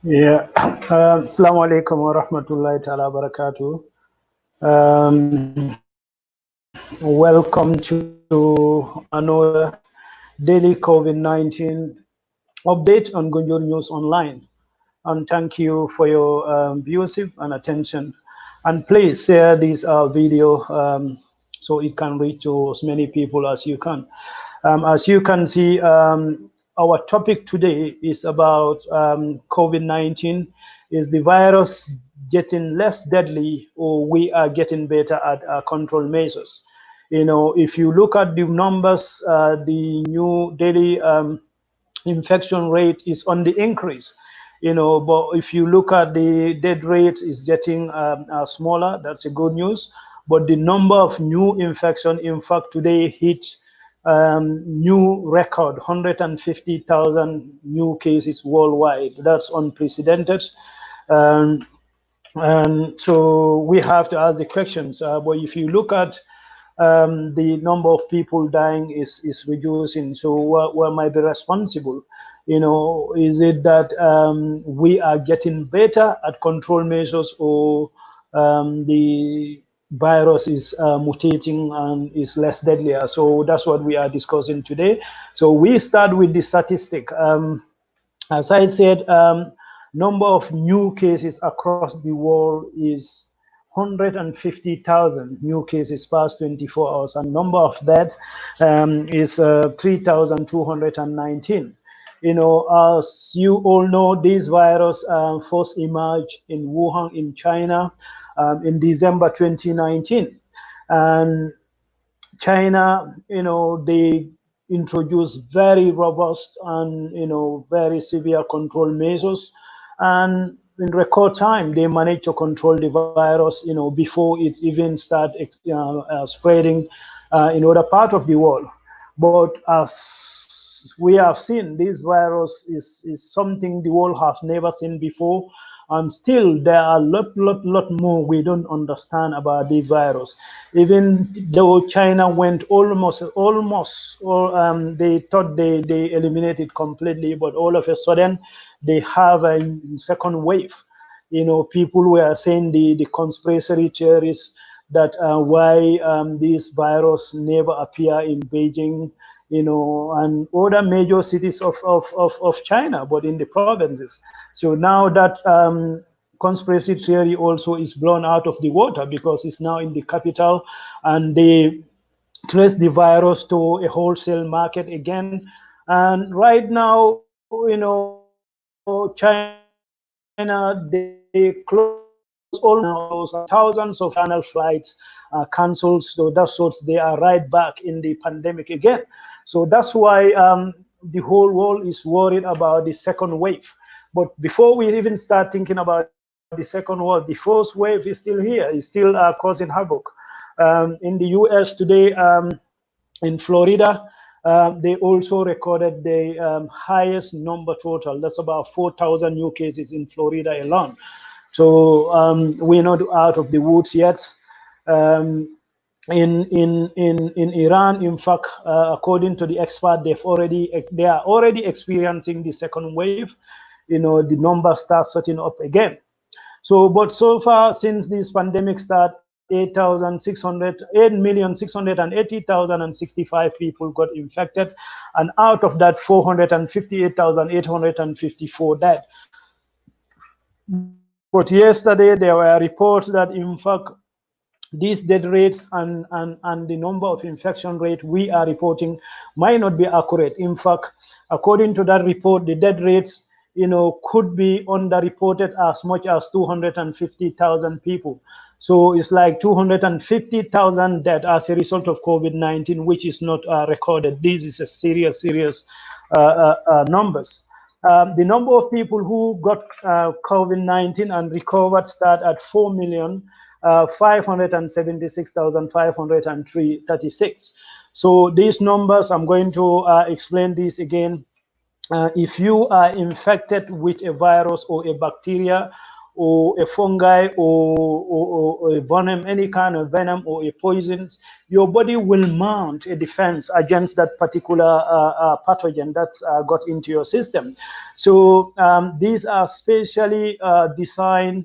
Yeah, Assalamu alaikum wa rahmatullahi ta'ala barakatuh. Welcome to another daily COVID-19 update on Gunjur News Online. And thank you for your viewership and attention. And please share this video so it can reach to as many people as you can. As you can see, our topic today is about COVID-19. Is the virus getting less deadly, or we are getting better at control measures? You know, if you look at the numbers, the new daily infection rate is on the increase. You know, but if you look at the death rate is getting smaller. That's a good news. But the number of new infection, in fact, today hit new record, 150,000 new cases worldwide. That's unprecedented. And so we have to ask the questions. But if you look at the number of people dying is reducing. So what might be responsible? You know, is it that we are getting better at control measures, or the virus is mutating and is less deadlier? So that's what we are discussing today. So we start with the statistic. As I said, number of new cases across the world is 150,000 new cases past 24 hours, and number of that is 3,219. As you all know, this virus first emerged in Wuhan in China in December 2019. And China, they introduced very robust and, very severe control measures. And in record time, they managed to control the virus, before it even started spreading in other part of the world. But as we have seen, this virus is something the world has never seen before. And still, there are lot more we don't understand about this virus. Even though China went almost, or they thought they eliminated completely, but all of a sudden, they have a second wave. People were saying the conspiracy theories that why this virus never appear in Beijing, and other major cities of China, but in the provinces. So now that conspiracy theory also is blown out of the water because it's now in the capital, and they trace the virus to a wholesale market again. And right now, China, they close almost thousands of international flights canceled. So that's what they are right back in the pandemic again. So that's why the whole world is worried about the second wave. But before we even start thinking about the second wave, the first wave is still here. It's still causing havoc. In the US today, in Florida, they also recorded the highest number total. That's about 4,000 new cases in Florida alone. So we're not out of the woods yet. In Iran, in fact, according to the expert, they are already experiencing the second wave. The numbers start setting up again. So, but so far since this pandemic started, 8,680,065 people got infected, and out of that, 458,854 died. But yesterday there were reports that, in fact, these death rates and the number of infection rate we are reporting might not be accurate. In fact, according to that report, the death rates, could be underreported as much as 250,000 people. So it's like 250,000 dead as a result of COVID-19, which is not recorded. This is a serious numbers. The number of people who got COVID-19 and recovered start at 4,576,536. So these numbers, I'm going to explain this again. If you are infected with a virus or a bacteria or a fungi or a venom, any kind of venom or a poison, your body will mount a defense against that particular pathogen that's got into your system. So these are specially designed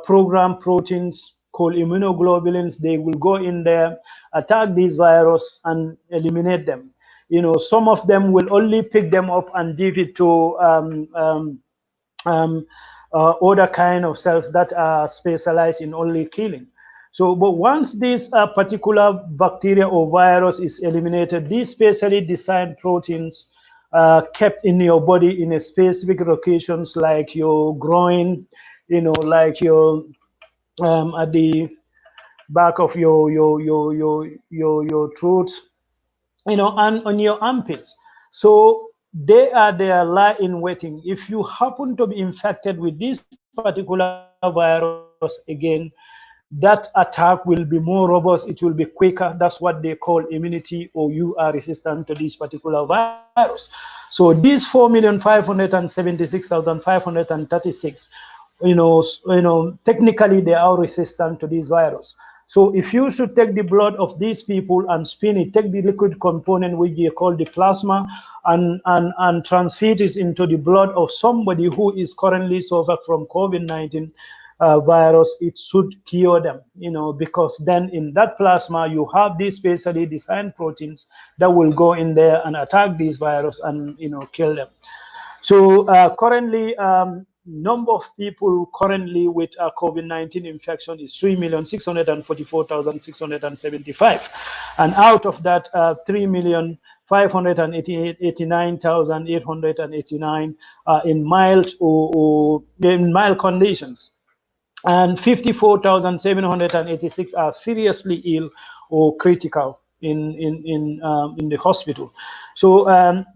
program proteins called immunoglobulins. They will go in there, attack these virus and eliminate them. Some of them will only pick them up and give it to other kind of cells that are specialized in only killing. So, but once this particular bacteria or virus is eliminated, these specially designed proteins kept in your body in a specific locations, like your groin, like your at the back of your throat, and on your armpits. So they are there, lie in waiting. If you happen to be infected with this particular virus again, that attack will be more robust, it will be quicker. That's what they call immunity, or you are resistant to this particular virus. So these 4,576,536, technically they are resistant to this virus. So if you should take the blood of these people and spin it, take the liquid component, which they call the plasma, and transfuse it into the blood of somebody who is currently suffering from COVID-19 virus, it should cure them, because then in that plasma, you have these specially designed proteins that will go in there and attack these virus and, kill them. So currently, number of people currently with COVID-19 infection is 3,644,675. And out of that, 3,589,889 in mild or in mild conditions, and 54,786 are seriously ill or critical in the hospital. So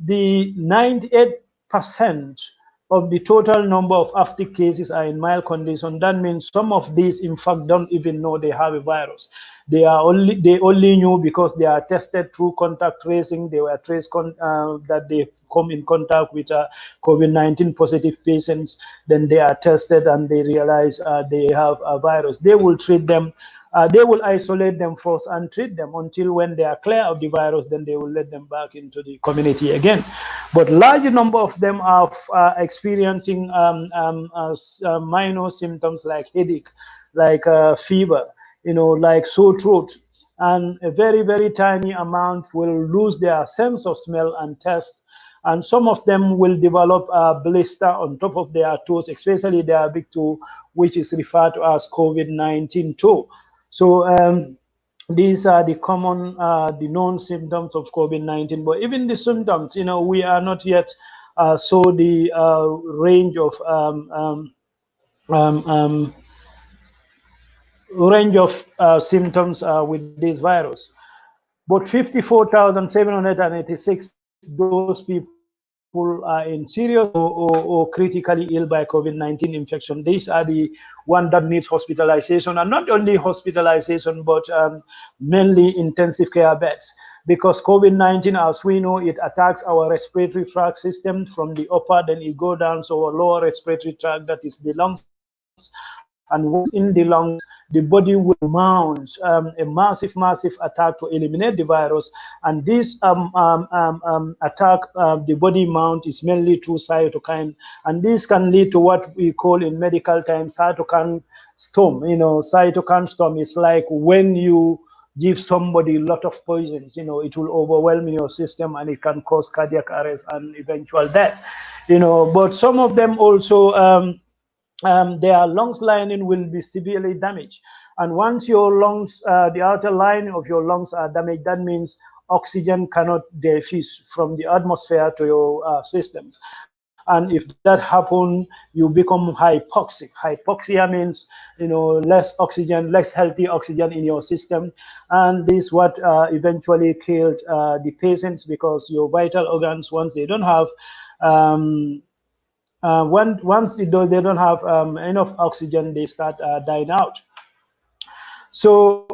the 98% of the total number of active cases are in mild condition. That means some of these, in fact, don't even know they have a virus. They only knew because they are tested through contact tracing. They were traced that they come in contact with COVID-19 positive patients. Then they are tested and they realize they have a virus. They will treat them. They will isolate them first and treat them until when they are clear of the virus, then they will let them back into the community again. But large number of them are experiencing minor symptoms like headache, like fever, like sore throat, and a very, very tiny amount will lose their sense of smell and taste. And some of them will develop a blister on top of their toes, especially their big toe, which is referred to as COVID-19 toe. So these are the common, the known symptoms of COVID-19. But even the symptoms, we are not yet saw the range of symptoms with this virus. But 54,786, those people are in serious or critically ill by COVID-19 infection. These are the one that needs hospitalization, and not only hospitalization, but mainly intensive care beds. Because COVID-19, as we know, it attacks our respiratory tract system from the upper, then it goes down to our lower respiratory tract, that is the lungs. And once in the lungs, the body will mount a massive attack to eliminate the virus. And this attack, the body mount is mainly through cytokine. And this can lead to what we call in medical terms cytokine storm. Cytokine storm is like when you give somebody a lot of poisons, it will overwhelm your system and it can cause cardiac arrest and eventual death. But some of them also, their lungs lining will be severely damaged. And once your lungs, the outer lining of your lungs are damaged, that means oxygen cannot diffuse from the atmosphere to your systems. And if that happens, you become hypoxic. Hypoxia means, less oxygen, less healthy oxygen in your system. And this is what eventually killed the patients, because your vital organs, once they don't have once they don't have enough oxygen, they start dying out. So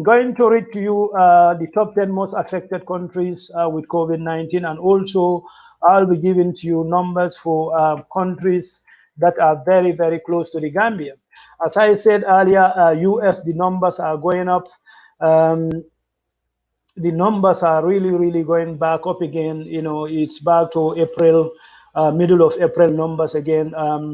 going to read to you the top 10 most affected countries with COVID-19, and also I'll be giving to you numbers for countries that are very, very close to the Gambia. As I said earlier, US, the numbers are going up. The numbers are really, really going back up again. It's back to April, middle of April numbers again.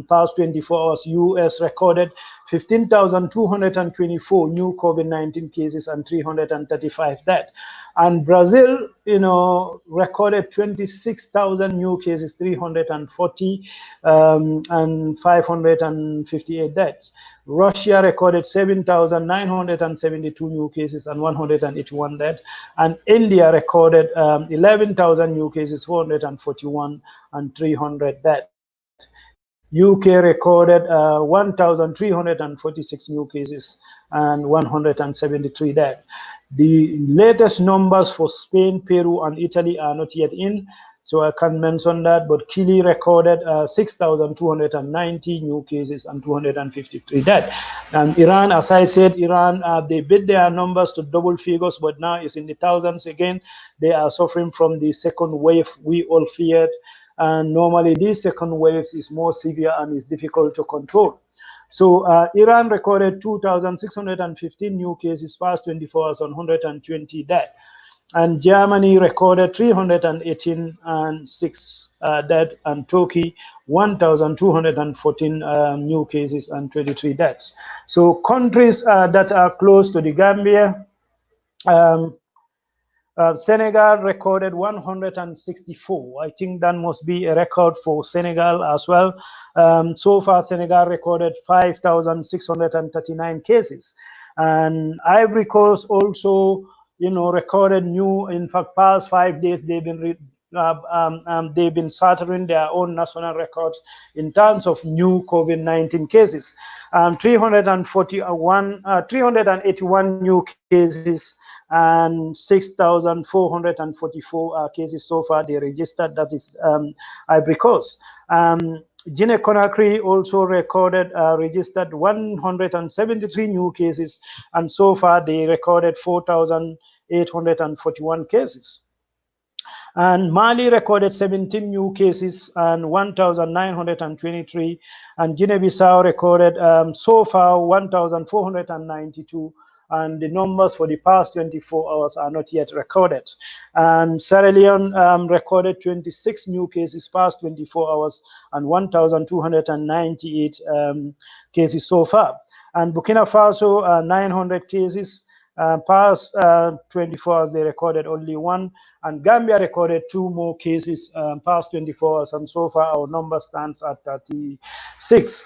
Past 24 hours, US recorded 15,224 new COVID-19 cases and 335 deaths. And Brazil, recorded 26,000 new cases, 340, and 558 deaths. Russia recorded 7,972 new cases and 181 deaths. And India recorded 11,000 new cases, 441, and 300 deaths. UK recorded 1,346 new cases and 173 deaths. The latest numbers for Spain, Peru, and Italy are not yet in, so I can't mention that. But Chile recorded 6,290 new cases and 253 deaths. And Iran, as I said, they beat their numbers to double figures, but now it's in the thousands again. They are suffering from the second wave we all feared. And normally this second wave is more severe and is difficult to control. So Iran recorded 2,615 new cases past 24 hours and 120 deaths. And Germany recorded 318 and 6 deaths, and Turkey 1,214 new cases and 23 deaths. So countries that are close to the Gambia, Senegal recorded 164. I think that must be a record for Senegal as well. So far, Senegal recorded 5,639 cases. And Ivory Coast also, recorded new, in fact, past 5 days, they've been shattering their own national records in terms of new COVID-19 cases. 381 new cases and 6,444 cases so far they registered. That is Ivory Coast. Guinea-Conakry also registered 173 new cases, and so far they recorded 4,841 cases. And Mali recorded 17 new cases and 1,923, and Guinea-Bissau recorded so far 1,492, and the numbers for the past 24 hours are not yet recorded. And Sierra Leone recorded 26 new cases past 24 hours and 1,298 cases so far. And Burkina Faso, 900 cases. Past 24 hours, they recorded only one. And Gambia recorded 2 more cases past 24 hours. And so far, our number stands at 36.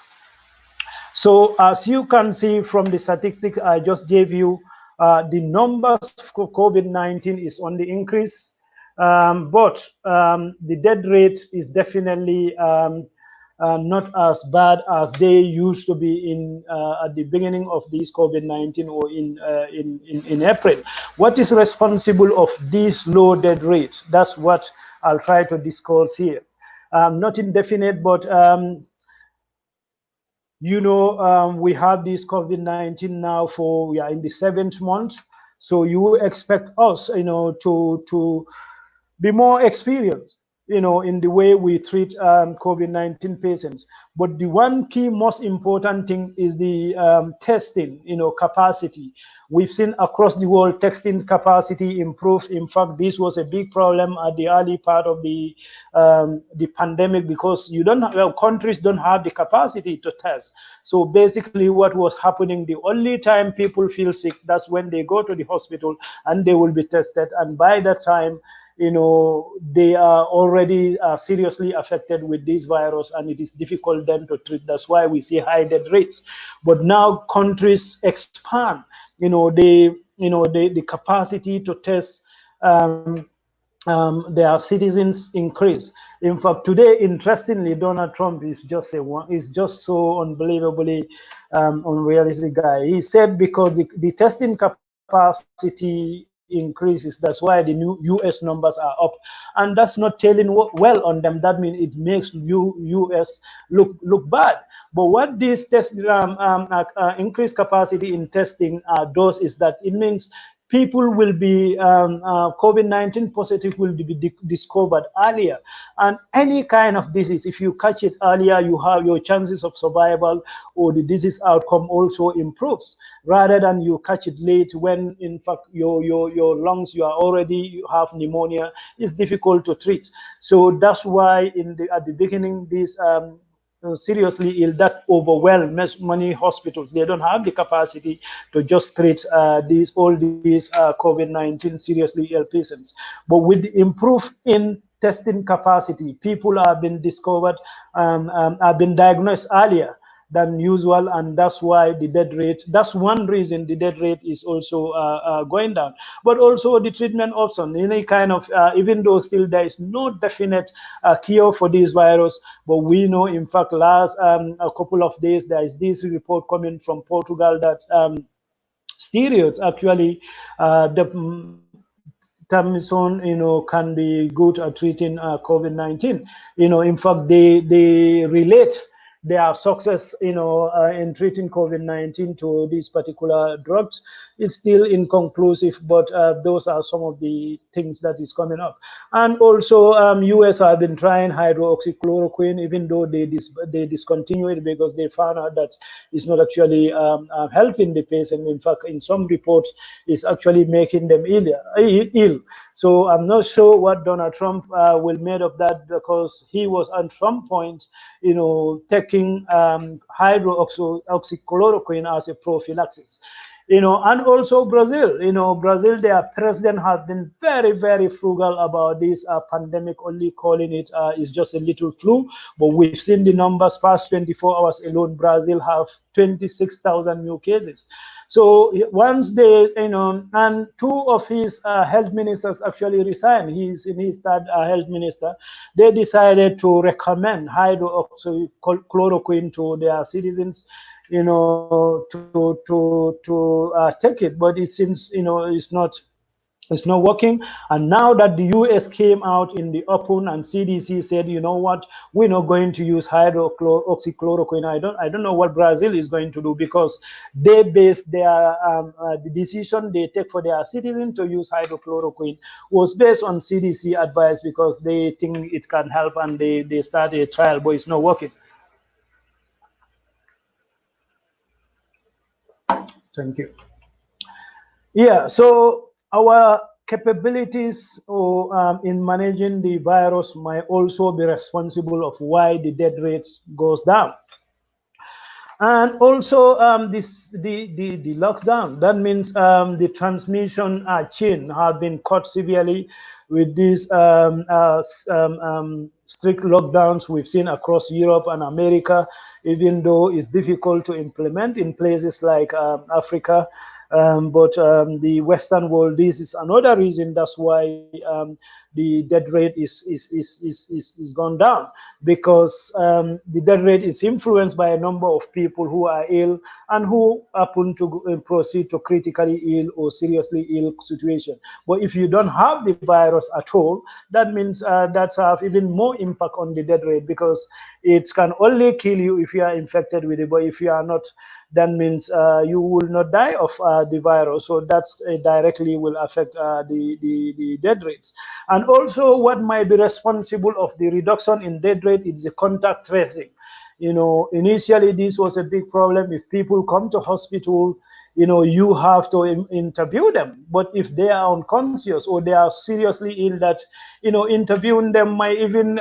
So as you can see from the statistics I just gave you, the numbers for COVID-19 is on the increase, but the death rate is definitely not as bad as they used to be in at the beginning of this COVID-19 or in April. What is responsible of this low death rate? That's what I'll try to discuss here. Not indefinite, but we have this COVID-19 now we are in the 7th month. So you expect us, to be more experienced, in the way we treat COVID-19 patients. But the one key most important thing is the testing, capacity. We've seen across the world testing capacity improve. In fact, this was a big problem at the early part of the pandemic, because countries don't have the capacity to test. So basically what was happening, the only time people feel sick, that's when they go to the hospital and they will be tested. And by that time, they are already seriously affected with this virus, and it is difficult then to treat. That's why we see high death rates. But now countries expand, the capacity to test their citizens increase. In fact, today, interestingly, Donald Trump is just so unbelievably unrealistic guy. He said because the testing capacity increases, that's why the new US numbers are up, and that's not telling well on them. That means it makes US look bad. But what this increased capacity in testing does is that it means people will be COVID-19 positive will be discovered earlier. And any kind of disease, if you catch it earlier, you have your chances of survival or the disease outcome also improves, rather than you catch it late when in fact your lungs, you have pneumonia. It's difficult to treat. So that's why at the beginning, this seriously ill that overwhelm many hospitals. They don't have the capacity to just treat all these COVID-19 seriously ill patients. But with the improve in testing capacity, people have been discovered, have been diagnosed earlier than usual, and that's why the death rate, that's one reason the death rate is also going down. But also the treatment option, any kind of, even though still there is no definite cure for this virus, but we know, in fact, last a couple of days, there is this report coming from Portugal that steroids actually, the Tamison, can be good at treating COVID-19. In fact, they relate their success, in treating COVID-19 to these particular drugs. It's still inconclusive, but those are some of the things that is coming up. And also, US have been trying hydroxychloroquine, even though they discontinued it because they found out that it's not actually helping the patient. In fact, in some reports, it's actually making them ill. So I'm not sure what Donald Trump will make of that, because he was at some point, taking hydroxychloroquine as a prophylaxis. And also Brazil. Brazil, their president has been very, very frugal about this pandemic, only calling it is just a little flu. But we've seen the numbers past 24 hours alone. Brazil have 26,000 new cases. So once they, and two of his health ministers actually resigned. He's in his third health minister. They decided to recommend hydroxychloroquine to their citizens, to take it. But it seems, it's not working. And now that the US came out in the open and CDC said, you know what, we're not going to use hydroxychloroquine. I don't know what Brazil is going to do, because they base their the decision they take for their citizens to use hydrochloroquine was based on CDC advice, because they think it can help, and they start a trial, but it's not working. Thank you. Yeah, so our capabilities in managing the virus might also be responsible of why the death rates goes down. And also the lockdown. That means the transmission chain have been cut severely with these strict lockdowns we've seen across Europe and America, even though it's difficult to implement in places like Africa. But the Western world, this is another reason. That's why the death rate is gone down, because the death rate is influenced by a number of people who are ill and who happen to proceed to critically ill or seriously ill situation. But if you don't have the virus at all, that means that's have even more impact on the death rate, because it can only kill you if you are infected with it. But if you are not, that means you will not die of the virus. So that's directly will affect the death rates. And also what might be responsible of the reduction in death rate is the contact tracing. Initially this was a big problem. If people come to hospital, you have to interview them. But if they are unconscious or they are seriously ill, that, interviewing them might even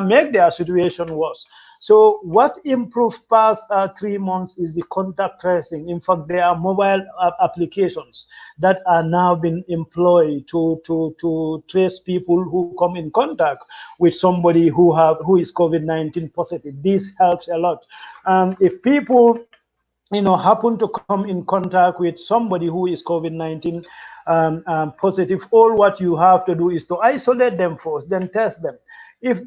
make their situation worse. So what improved past 3 months is the contact tracing. In fact, there are mobile applications that are now being employed to trace people who come in contact with somebody who is COVID-19 positive. This helps a lot. If people happen to come in contact with somebody who is COVID-19 positive, all what you have to do is to isolate them first, then test them. If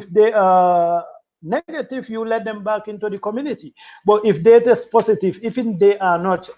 they are negative, you let them back into the community. But if they test positive, even they are not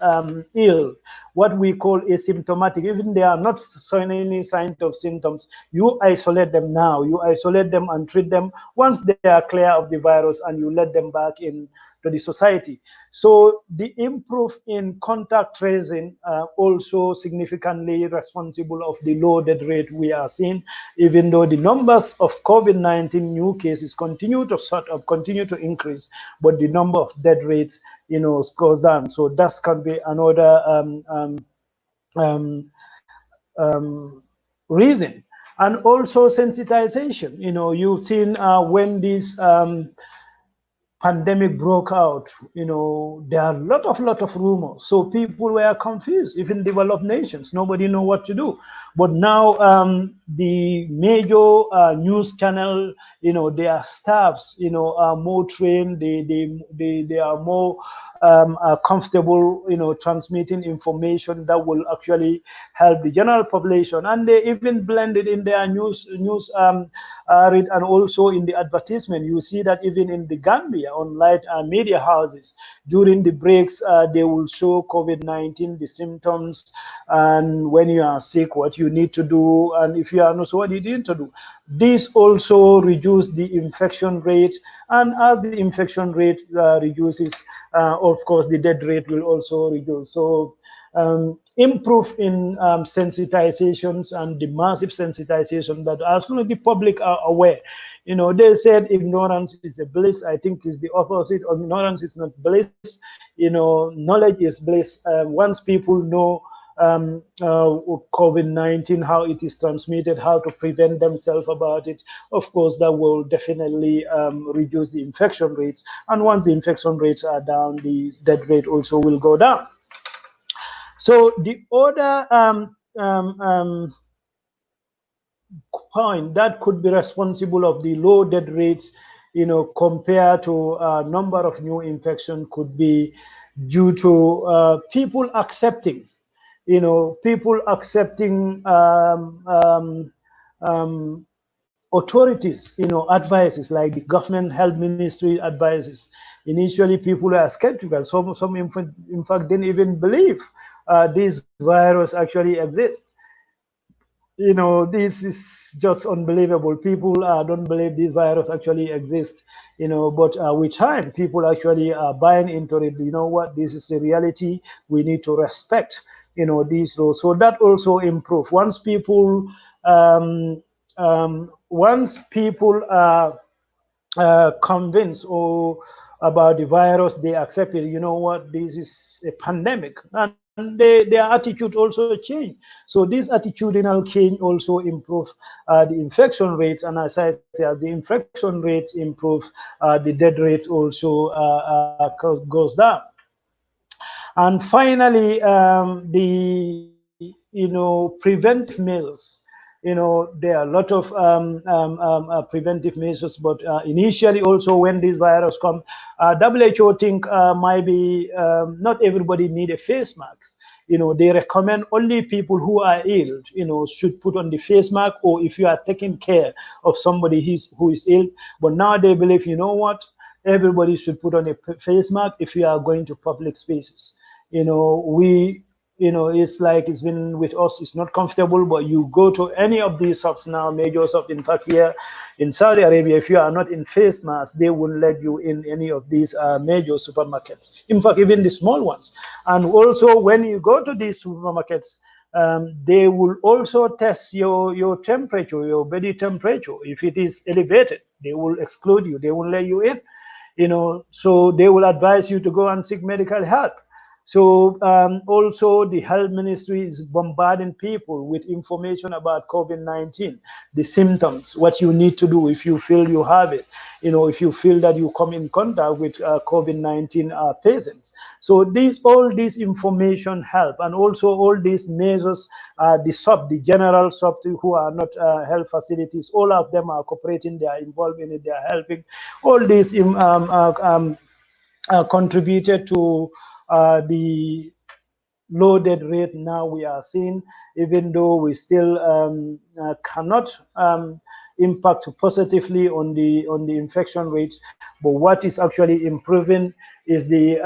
ill, what we call asymptomatic, even they are not showing any signs of symptoms, you isolate them now. You isolate them and treat them once they are clear of the virus, and you let them back in to the society. So the improve in contact tracing also significantly responsible of the low death rate we are seeing, even though the numbers of COVID-19 new cases continue to increase, but the number of death rates, goes down. So that can be another reason. And also sensitization. You've seen when these pandemic broke out, there are a lot of rumors. So people were confused, even developed nations. Nobody know what to do. But now the major news channel, their staffs, are more trained. They are more comfortable, transmitting information that will actually help the general population. And they even blend it in their news read, and also in the advertisement. You see that even in the Gambia, on light media houses, during the breaks, they will show COVID-19, the symptoms, and when you are sick, what you need to do, and if you are not, so what you need to do. This also reduce the infection rate, and as the infection rate reduces, of course, the death rate will also reduce. So improve in sensitizations and the massive sensitization that as soon as the public are aware. They said ignorance is a bliss. I think it's the opposite. Ignorance is not bliss. Knowledge is bliss. Once people know COVID-19, how it is transmitted, how to prevent themselves about it. Of course, that will definitely reduce the infection rates. And once the infection rates are down, the death rate also will go down. So the other point that could be responsible of the low death rates, compared to number of new infection, could be due to people accepting, people accepting authorities, advices like the government health ministry advices. Initially, people are skeptical. Some in fact didn't even believe this virus actually exists. This is just unbelievable. People don't believe this virus actually exists, but with time, people actually are buying into it. You know what? This is a reality. We need to respect, these laws. So that also improves. Once people are convinced or about the virus, they accept it. You know what? This is a pandemic, and their attitude also change. So this attitudinal change also improve the infection rates, and as I said, as the infection rates improve, the death rate also goes down. And finally, the preventive measures. There are a lot of preventive measures, but initially also when this virus comes, WHO think might be not everybody need a face mask. They recommend only people who are ill, should put on the face mask, or if you are taking care of somebody who is ill. But now they believe, you know what, everybody should put on a face mask if you are going to public spaces. It's like it's been with us, it's not comfortable, but you go to any of these shops now, major shops. In fact, here in Saudi Arabia, if you are not in face mask, they won't let you in any of these major supermarkets. In fact, even the small ones. And also, when you go to these supermarkets, they will also test your temperature, your body temperature. If it is elevated, they will exclude you. They won't let you in. So they will advise you to go and seek medical help. So also the health ministry is bombarding people with information about COVID-19, the symptoms, what you need to do if you feel you have it, if you feel that you come in contact with COVID-19 patients. So all this information help, and also all these measures, the general sub who are not health facilities, all of them are cooperating, they are involved in it, they are helping. All these contributed to the low death rate now we are seeing, even though we still cannot impact positively on the infection rates. But what is actually improving is the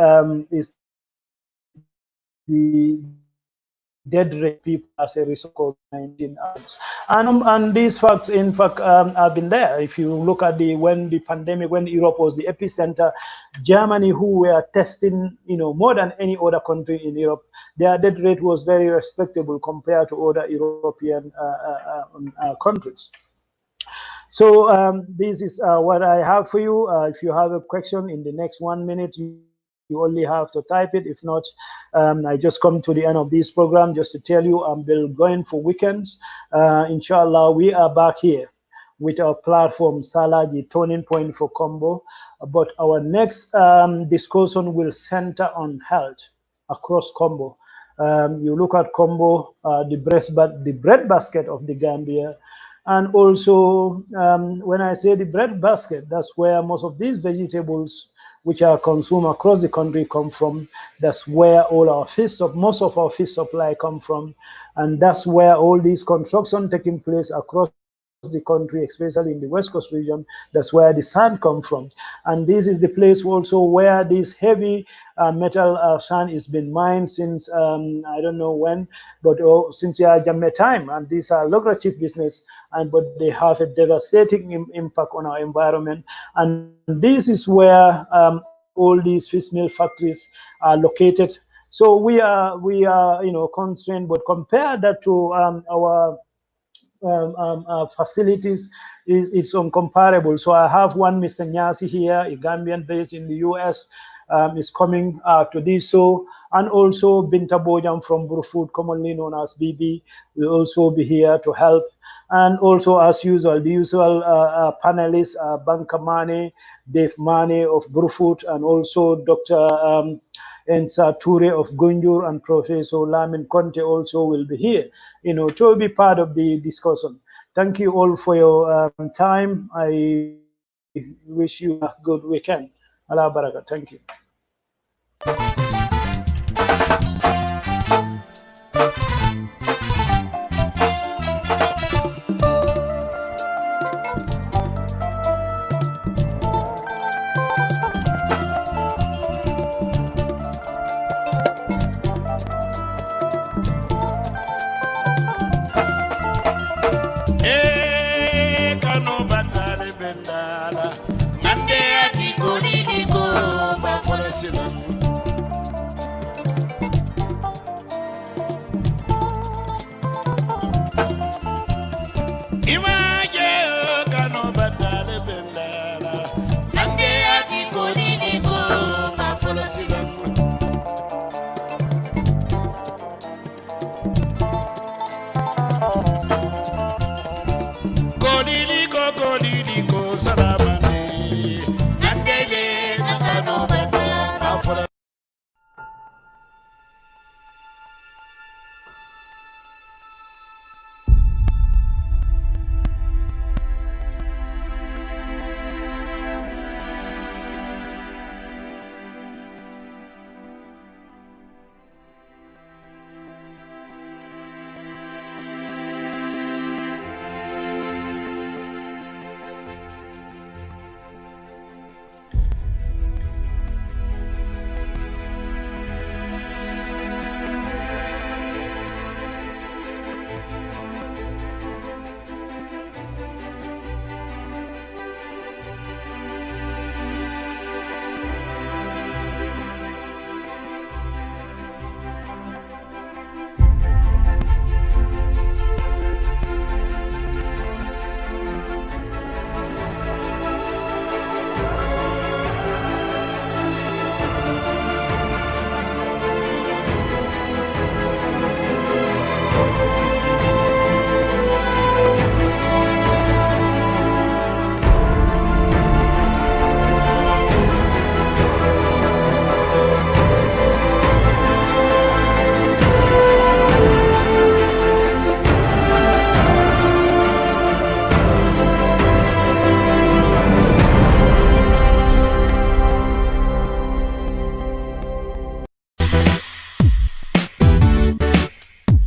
death rate people as a result of COVID-19 outbreaks. And these facts, in fact, have been there. If you look at when the pandemic, when Europe was the epicenter, Germany, who were testing, more than any other country in Europe, their death rate was very respectable compared to other European countries. So this is what I have for you. If you have a question in the next 1 minute, you only have to type it. If not, I just come to the end of this program just to tell you I'm going for weekends. Inshallah, we are back here with our platform, Salah, the turning point for Combo. But our next discussion will center on health across Combo. You look at Combo, the bread basket of the Gambia. And also, when I say the bread basket, that's where most of these vegetables which are consumed across the country come from. That's where all our most of our fish supply come from. And that's where all these construction taking place across the country, especially in the West Coast region. That's where the sand comes from. And this is the place also where this heavy metal sand is been mined since, I don't know when, but since Jammeh time. And these are lucrative business, but they have a devastating impact on our environment. And this is where all these fish mill factories are located. So we are constrained, but compare that to our facilities, it's uncomparable. So I have one Mr. Nyasi here, a Gambian based in the US. is coming to this show. And also Binta Bojam from Burfood, commonly known as BB, will also be here to help. And also, as usual, the usual panelists, Banka Mane, Dave Mane of Burfood, and also Dr. Ensa Toure of Gunjur, and Professor Lamin Conte also will be here, to be part of the discussion. Thank you all for your time. I wish you a good weekend. Allah Baraka. Thank you.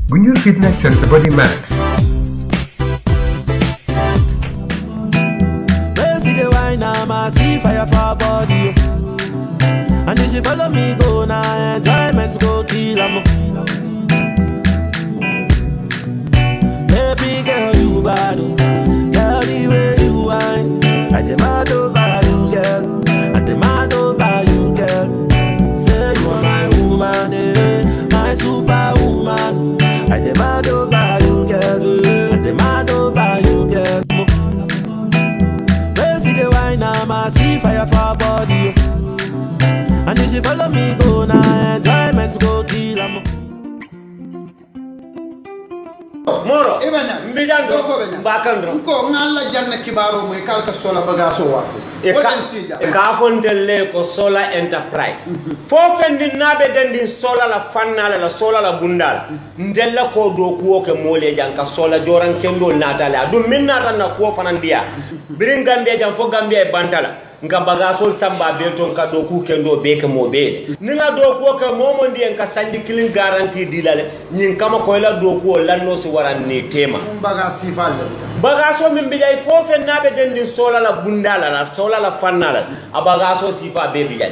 Gunjur Fitness Center Body Max. See fire for body, and if you follow me go now, enjoyment go kill 'em. Baby girl, you bad, girl the way you whine, I demand over you, girl, I demand over you, girl. Say you are my woman, my superwoman, I demand over you, girl, I demand over you, girl. I see fire for body, and if you follow me go now, enjoyment go kill 'em. Moro mbijando bakandro ko ngalla janna kibaro moy kalka sola bagaso wafu e ka fontelle ko sola enterprise fo fendi nabe dendi sola la fannala la sola la bundal ndella ko do ko ke mole janka sola joran kendo natala dum min nata na ko fanandiya birin gambia jam fo gambia e bantala nga bagasol samba be ton ka do ku kendo be ke mo be ninga do ko ke momo ndi en ka sandi kilin garantie dilale nyin kama ko la do ko lanno so waran ni tema bagasi falle bagaso min bijay fofe nabe dendi sola la bundala la sola la fannala a bagaso sifa be bijay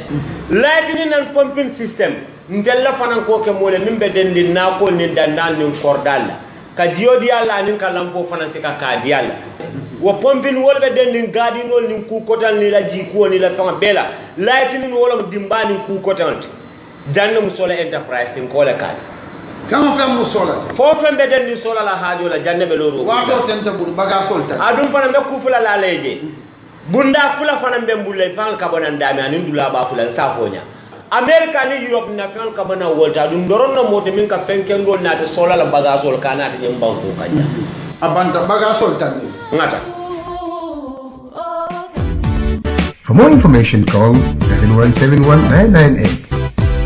lightning and pumping system ndella fanan ko ke mole min be dendi na ko ni dandan ni kordalla ka diodi alla nin ka lampo fanan se ka dialla wo pumping wolbe dendi gadi nol ni ku kotal ni la ji ko ni la fanga bela lightning wala dimbani ku kotal danno mu sola enterprise tin ko la kadi fam mu sola fofe be dendi sola la haajo la janne be loro wato tenta bul bagasol ta adum fana be ku fula la leje bunda fula fana be mbulle fan ka bonan dami anin dula ba fula safonya America ni Europe na fiol ka bana wolta dum doron no mode min ka fenken dol na te sola la bagasol kana te nyam banko kanja abanta bagasol tan ngata. For more information, call 7171 998.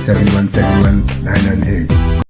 7171 998.